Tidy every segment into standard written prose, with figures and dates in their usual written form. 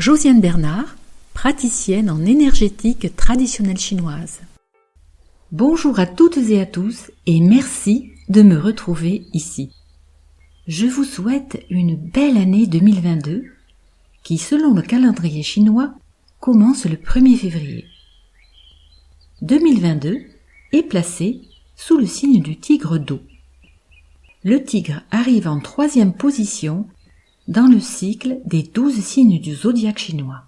Josiane Bernard, praticienne en énergétique traditionnelle chinoise. Bonjour à toutes et à tous et merci de me retrouver ici. Je vous souhaite une belle année 2022 qui, selon le calendrier chinois, commence le 1er février. 2022 est placé sous le signe du tigre d'eau. Le tigre arrive en 3e position dans le cycle des 12 signes du zodiaque chinois.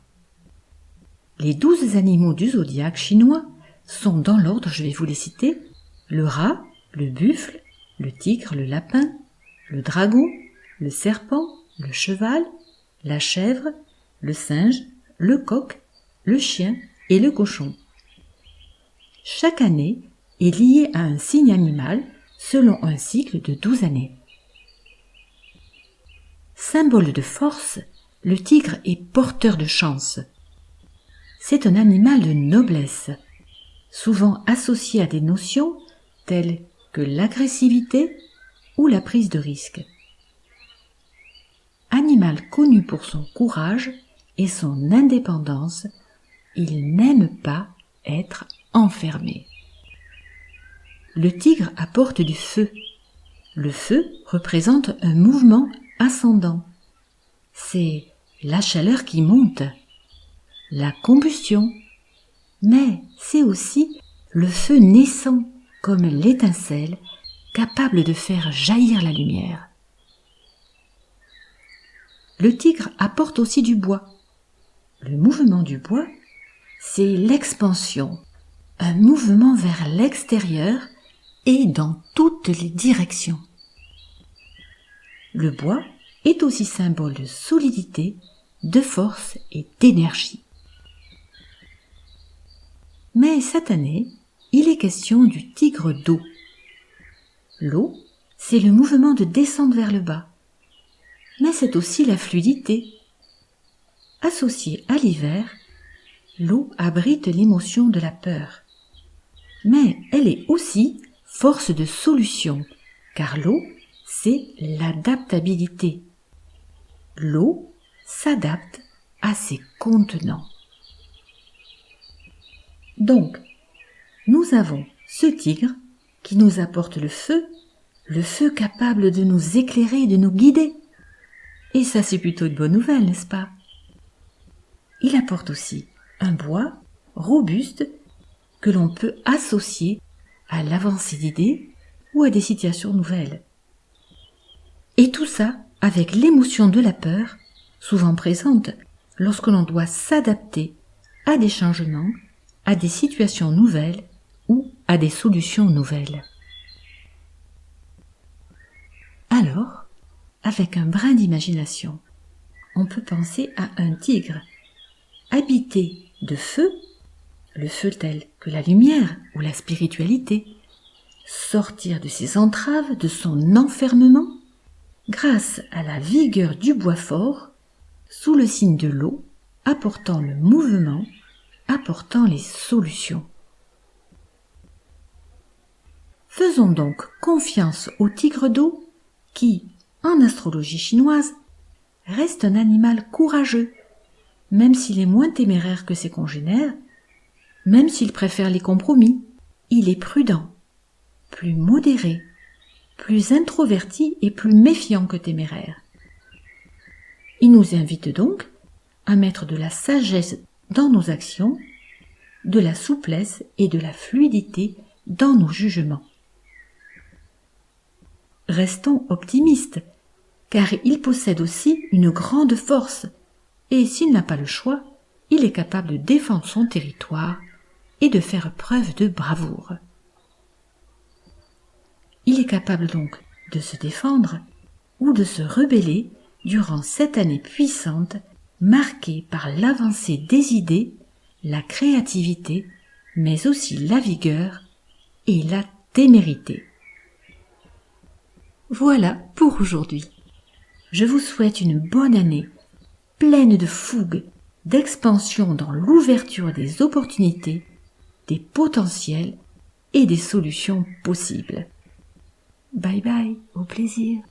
Les 12 animaux du zodiaque chinois sont dans l'ordre, je vais vous les citer, le rat, le buffle, le tigre, le lapin, le dragon, le serpent, le cheval, la chèvre, le singe, le coq, le chien et le cochon. Chaque année est liée à un signe animal selon un cycle de 12 années. Symbole de force, le tigre est porteur de chance. C'est un animal de noblesse, souvent associé à des notions telles que l'agressivité ou la prise de risque. Animal connu pour son courage et son indépendance, il n'aime pas être enfermé. Le tigre apporte du feu. Le feu représente un mouvement ascendant. C'est la chaleur qui monte, la combustion, mais c'est aussi le feu naissant comme l'étincelle capable de faire jaillir la lumière. Le tigre apporte aussi du bois. Le mouvement du bois, c'est l'expansion, un mouvement vers l'extérieur et dans toutes les directions. Le bois est aussi symbole de solidité, de force et d'énergie. Mais cette année, il est question du tigre d'eau. L'eau, c'est le mouvement de descente vers le bas, mais c'est aussi la fluidité. Associée à l'hiver, l'eau abrite l'émotion de la peur. Mais elle est aussi force de solution, car l'eau, c'est l'adaptabilité. L'eau s'adapte à ses contenants. Donc, nous avons ce tigre qui nous apporte le feu capable de nous éclairer et de nous guider. Et ça, c'est plutôt une bonne nouvelle, n'est-ce pas? Il apporte aussi un bois robuste que l'on peut associer à l'avancée d'idées ou à des situations nouvelles. Et tout ça avec l'émotion de la peur, souvent présente lorsque l'on doit s'adapter à des changements, à des situations nouvelles ou à des solutions nouvelles. Alors, avec un brin d'imagination, on peut penser à un tigre habité de feu, le feu tel que la lumière ou la spiritualité, sortir de ses entraves, de son enfermement, grâce à la vigueur du bois fort, sous le signe de l'eau, apportant le mouvement, apportant les solutions. Faisons donc confiance au tigre d'eau qui, en astrologie chinoise, reste un animal courageux, même s'il est moins téméraire que ses congénères, même s'il préfère les compromis, il est prudent, plus modéré, plus introverti et plus méfiant que téméraire. Il nous invite donc à mettre de la sagesse dans nos actions, de la souplesse et de la fluidité dans nos jugements. Restons optimistes, car il possède aussi une grande force, et s'il n'a pas le choix, il est capable de défendre son territoire et de faire preuve de bravoure. Il est capable donc de se défendre ou de se rebeller durant cette année puissante marquée par l'avancée des idées, la créativité, mais aussi la vigueur et la témérité. Voilà pour aujourd'hui. Je vous souhaite une bonne année, pleine de fougue, d'expansion dans l'ouverture des opportunités, des potentiels et des solutions possibles. Bye bye, au plaisir.